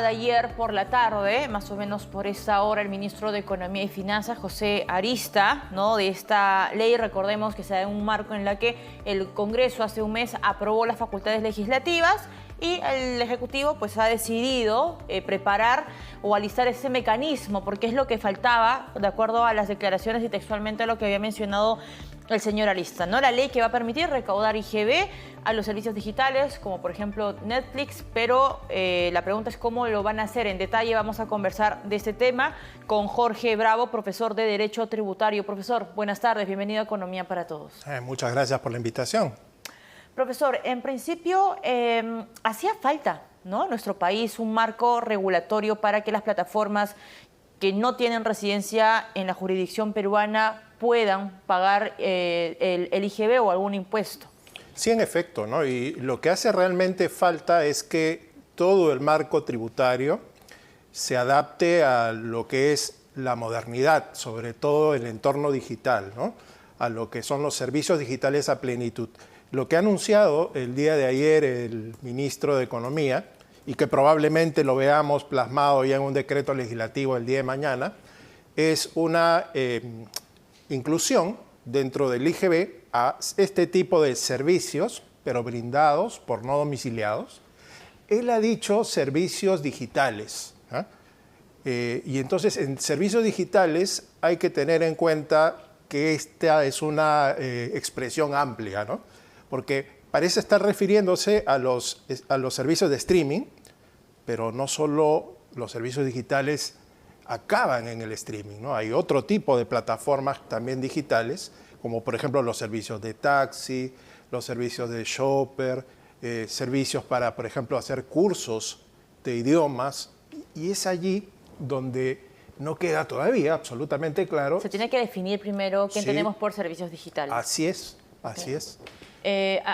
día de ayer por la tarde, más o menos por esa hora, el ministro de Economía y Finanzas, José Arista, ¿no?, de esta ley. Recordemos que se da en un marco en la que el Congreso hace un mes aprobó las facultades legislativas y el Ejecutivo pues ha decidido preparar o alistar ese mecanismo, porque es lo que faltaba, de acuerdo a las declaraciones y textualmente a lo que había mencionado el señor Arista, ¿no? La ley que va a permitir recaudar IGB a los servicios digitales, como por ejemplo Netflix, pero la pregunta es cómo lo van a hacer. En detalle vamos a conversar de este tema con Jorge Bravo, profesor de Derecho Tributario. Profesor, buenas tardes, bienvenido a Economía para Todos. Muchas gracias por la invitación. Profesor, en principio hacía falta, ¿no?, en nuestro país un marco regulatorio para que las plataformas que no tienen residencia en la jurisdicción peruana puedan pagar el IGB o algún impuesto. Sí, en efecto, ¿no? Y lo que hace realmente falta es que todo el marco tributario se adapte a lo que es la modernidad, sobre todo el entorno digital, ¿no?, a lo que son los servicios digitales a plenitud. Lo que ha anunciado el día de ayer el ministro de Economía, y que probablemente lo veamos plasmado ya en un decreto legislativo el día de mañana, es una inclusión dentro del IGB a este tipo de servicios, pero brindados por no domiciliados. Él ha dicho servicios digitales, ¿eh? Y entonces en servicios digitales hay que tener en cuenta que esta es una expresión amplia, ¿no?, porque parece estar refiriéndose a los servicios de streaming, pero no solo los servicios digitales acaban en el streaming, ¿no? Hay otro tipo de plataformas también digitales, como por ejemplo los servicios de taxi, los servicios de shopper, servicios para, por ejemplo, hacer cursos de idiomas, y es allí donde no queda todavía absolutamente claro. Se tiene que definir primero qué Sí, entendemos por servicios digitales. Así es, así es.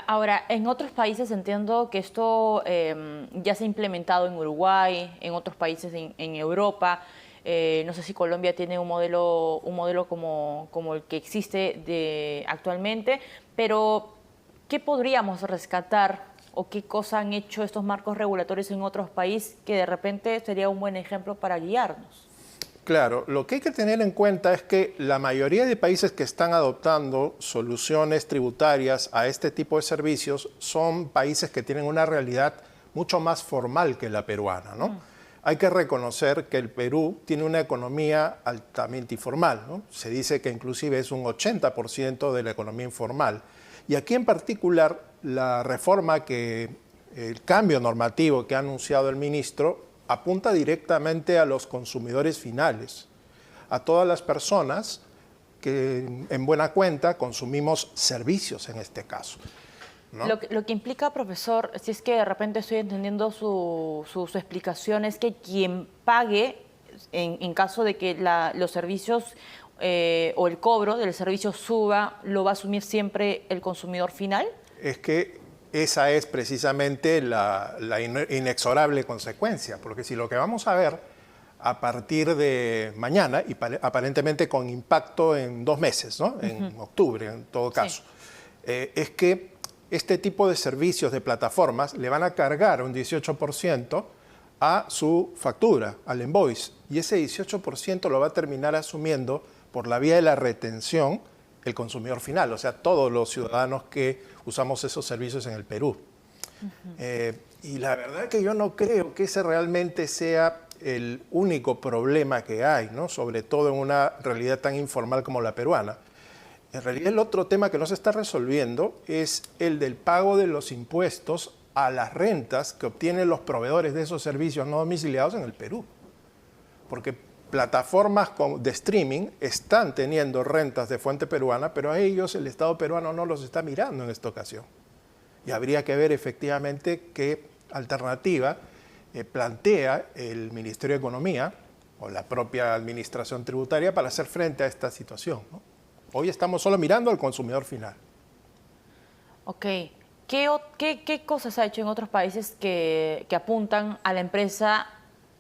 Ahora, en otros países entiendo que esto ya se ha implementado en Uruguay, en otros países en Europa. No sé si Colombia tiene un modelo como el que existe actualmente, pero ¿qué podríamos rescatar o qué cosa han hecho estos marcos regulatorios en otros países que de repente sería un buen ejemplo para guiarnos? Claro, lo que hay que tener en cuenta es que la mayoría de países que están adoptando soluciones tributarias a este tipo de servicios son países que tienen una realidad mucho más formal que la peruana, ¿no? Hay que reconocer que el Perú tiene una economía altamente informal, ¿no? Se dice que inclusive es un 80% de la economía informal. Y aquí en particular la reforma el cambio normativo que ha anunciado el ministro apunta directamente a los consumidores finales, a todas las personas que en buena cuenta consumimos servicios en este caso, ¿no? Lo que implica, profesor, si es que de repente estoy entendiendo su explicación, es que quien pague en caso de que los servicios o el cobro del servicio suba, ¿lo va a asumir siempre el consumidor final? Es que esa es precisamente la inexorable consecuencia, porque si lo que vamos a ver a partir de mañana, y aparentemente con impacto en 2 meses, ¿no?, en octubre en todo caso, es que este tipo de servicios de plataformas le van a cargar un 18% a su factura, al invoice, y ese 18% lo va a terminar asumiendo por la vía de la retención el consumidor final, o sea, todos los ciudadanos que usamos esos servicios en el Perú. Y la verdad es que yo no creo que ese realmente sea el único problema que hay, ¿no?, sobre todo en una realidad tan informal como la peruana. En realidad el otro tema que no se está resolviendo es el del pago de los impuestos a las rentas que obtienen los proveedores de esos servicios no domiciliados en el Perú. Porque plataformas de streaming están teniendo rentas de fuente peruana, pero a ellos el Estado peruano no los está mirando en esta ocasión. Y habría que ver efectivamente qué alternativa plantea el Ministerio de Economía o la propia Administración Tributaria para hacer frente a esta situación, ¿no? Hoy estamos solo mirando al consumidor final. Ok. ¿Qué cosas ha hecho en otros países que apuntan a la empresa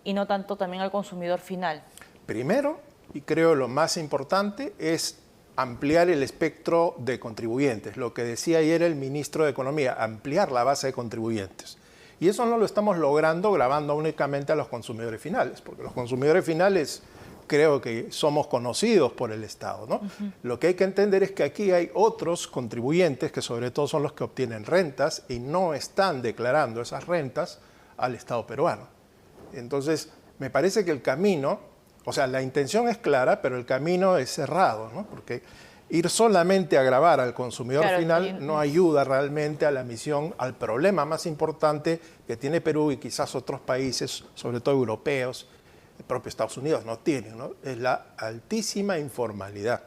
y no tanto también al consumidor final? Primero, y creo lo más importante, es ampliar el espectro de contribuyentes. Lo que decía ayer el ministro de Economía, ampliar la base de contribuyentes. Y eso no lo estamos logrando grabando únicamente a los consumidores finales, porque los consumidores finales creo que somos conocidos por el Estado, ¿no? Lo que hay que entender es que aquí hay otros contribuyentes, que sobre todo son los que obtienen rentas y no están declarando esas rentas al Estado peruano. Entonces, me parece que el camino, o sea, la intención es clara, pero el camino es cerrado, ¿no? Porque ir solamente a gravar al consumidor final no ayuda realmente a la misión, al problema más importante que tiene Perú y quizás otros países, sobre todo europeos, el propio Estados Unidos no tiene, ¿no? Es la altísima informalidad.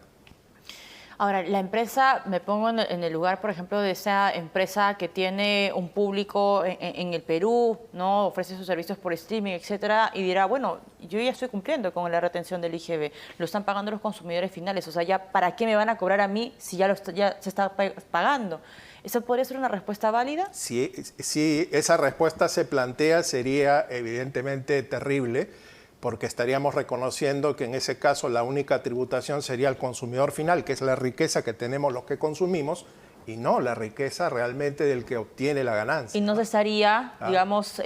Ahora, la empresa, me pongo en el lugar, por ejemplo, de esa empresa que tiene un público en el Perú, ¿no? Ofrece sus servicios por streaming, etcétera, y dirá, bueno, yo ya estoy cumpliendo con la retención del IGB, lo están pagando los consumidores finales, o sea, ya ¿para qué me van a cobrar a mí si ya se está pagando? ¿Eso podría ser una respuesta válida? Si esa respuesta se plantea, sería evidentemente terrible, porque estaríamos reconociendo que en ese caso la única tributación sería el consumidor final, que es la riqueza que tenemos los que consumimos, y no la riqueza realmente del que obtiene la ganancia. Y no se estaría, digamos,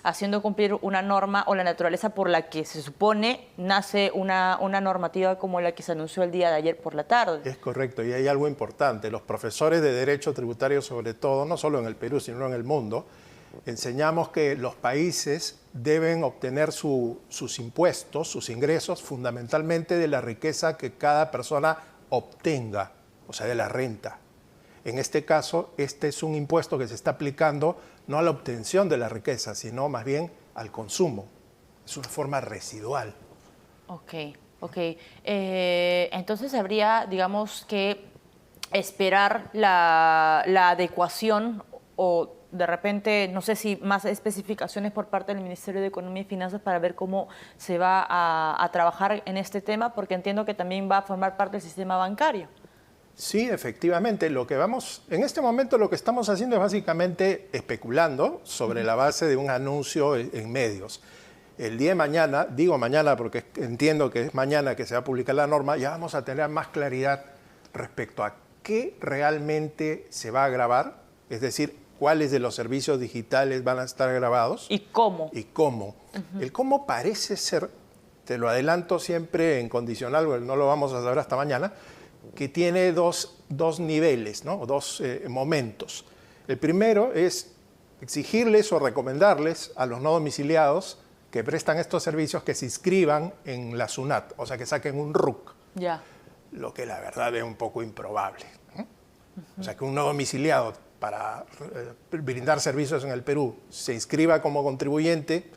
haciendo cumplir una norma o la naturaleza por la que se supone nace una normativa como la que se anunció el día de ayer por la tarde. Es correcto, y hay algo importante. Los profesores de Derecho Tributario, sobre todo, no solo en el Perú, sino en el mundo, enseñamos que los países deben obtener sus impuestos, sus ingresos, fundamentalmente de la riqueza que cada persona obtenga, o sea, de la renta. En este caso, este es un impuesto que se está aplicando no a la obtención de la riqueza, sino más bien al consumo. Es una forma residual. Ok. Entonces habría, digamos, que esperar la adecuación o de repente, no sé si más especificaciones por parte del Ministerio de Economía y Finanzas para ver cómo se va a trabajar en este tema, porque entiendo que también va a formar parte del sistema bancario. Sí, efectivamente. En este momento lo que estamos haciendo es básicamente especulando sobre la base de un anuncio en medios. El día de mañana, digo mañana porque entiendo que es mañana que se va a publicar la norma, ya vamos a tener más claridad respecto a qué realmente se va a grabar, es decir, cuáles de los servicios digitales van a estar grabados. ¿Y cómo? Y cómo. El cómo parece ser, te lo adelanto siempre en condicional, porque no lo vamos a saber hasta mañana, que tiene dos niveles, ¿no? Dos momentos. El primero es exigirles o recomendarles a los no domiciliados que prestan estos servicios que se inscriban en la SUNAT, o sea, que saquen un RUC. Ya. Lo que la verdad es un poco improbable, ¿no? O sea, que un no domiciliado para brindar servicios en el Perú se inscriba como contribuyente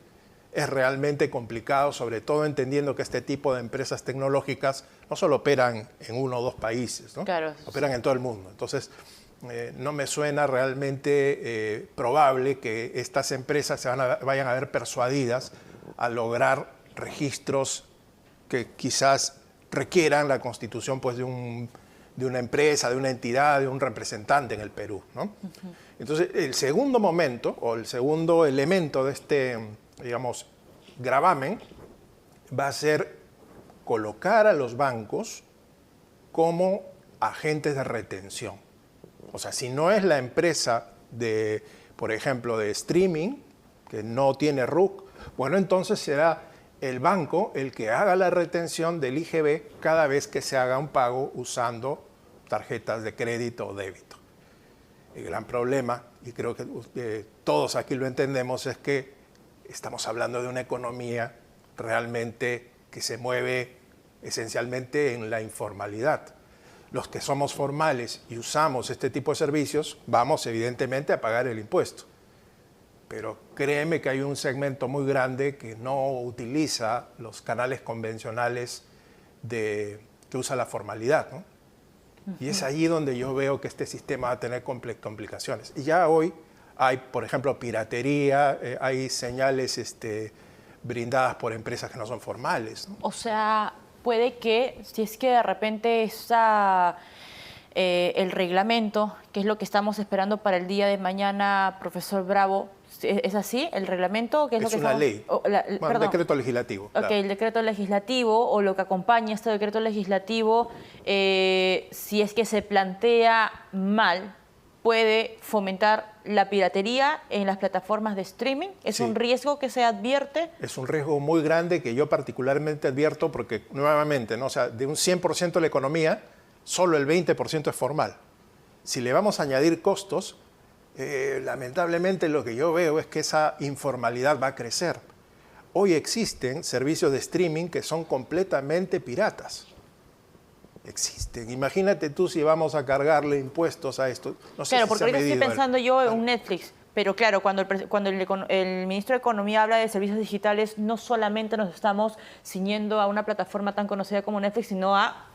es realmente complicado, sobre todo entendiendo que este tipo de empresas tecnológicas no solo operan en uno o dos países, ¿no? Claro. Operan en todo el mundo. Entonces, no me suena realmente probable que estas empresas vayan a ver persuadidas a lograr registros que quizás requieran la constitución, pues, de una empresa, de una entidad, de un representante en el Perú, ¿no? Entonces, el segundo momento o el segundo elemento de este, digamos, gravamen va a ser colocar a los bancos como agentes de retención. O sea, si no es la empresa de, por ejemplo, de streaming, que no tiene RUC, bueno, entonces será el banco el que haga la retención del IGB cada vez que se haga un pago usando tarjetas de crédito o débito. El gran problema, y creo que todos aquí lo entendemos, es que estamos hablando de una economía realmente que se mueve esencialmente en la informalidad. Los que somos formales y usamos este tipo de servicios, vamos evidentemente a pagar el impuesto. Pero créeme que hay un segmento muy grande que no utiliza los canales convencionales que usa la formalidad, ¿no? Y es ahí donde yo veo que este sistema va a tener complicaciones. Y ya hoy hay, por ejemplo, piratería, hay señales brindadas por empresas que no son formales, ¿no? O sea, puede que, si es que de repente el reglamento, que es lo que estamos esperando para el día de mañana, profesor Bravo, ¿es así el reglamento? ¿Qué es lo que una ley, un decreto legislativo. Ok, claro. el decreto legislativo o lo que acompaña este decreto legislativo, si es que se plantea mal, puede fomentar la piratería en las plataformas de streaming? ¿Es Sí. un riesgo que se advierte? Es un riesgo muy grande que yo particularmente advierto porque, nuevamente, ¿no? O sea, de un 100% de la economía, solo el 20% es formal. Si le vamos a añadir costos, lamentablemente lo que yo veo es que esa informalidad va a crecer. Hoy existen servicios de streaming que son completamente piratas. Existen. Imagínate tú si vamos a cargarle impuestos a esto. No sé Claro, si porque se ha ahorita estoy medido pensando yo en un Netflix, pero claro, cuando el ministro de Economía habla de servicios digitales, no solamente nos estamos ciñendo a una plataforma tan conocida como Netflix, sino a...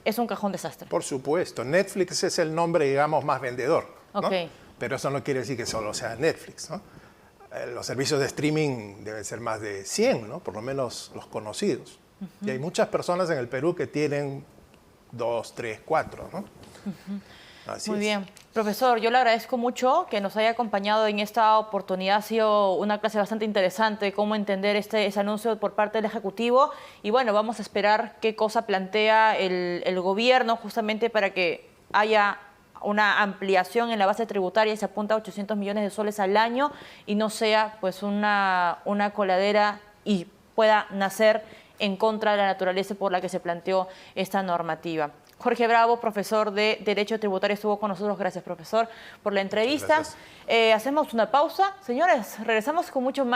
es un cajón desastre. Por supuesto, Netflix es el nombre, digamos, más vendedor, ¿no? Ok. Pero eso no quiere decir que solo sea Netflix, ¿no? Los servicios de streaming deben ser más de 100, ¿no? Por lo menos los conocidos. Y hay muchas personas en el Perú que tienen 2, 3, 4, ¿no? Así Muy es. bien. Profesor, yo le agradezco mucho que nos haya acompañado en esta oportunidad. Ha sido una clase bastante interesante, cómo entender ese anuncio por parte del Ejecutivo. Y bueno, vamos a esperar qué cosa plantea el gobierno justamente para que haya una ampliación en la base tributaria y se apunta a 800 millones de soles al año y no sea pues una coladera y pueda nacer en contra de la naturaleza por la que se planteó esta normativa. Jorge Bravo, profesor de Derecho Tributario, estuvo con nosotros. Gracias, profesor, por la entrevista. Hacemos una pausa. Señores, regresamos con mucho más.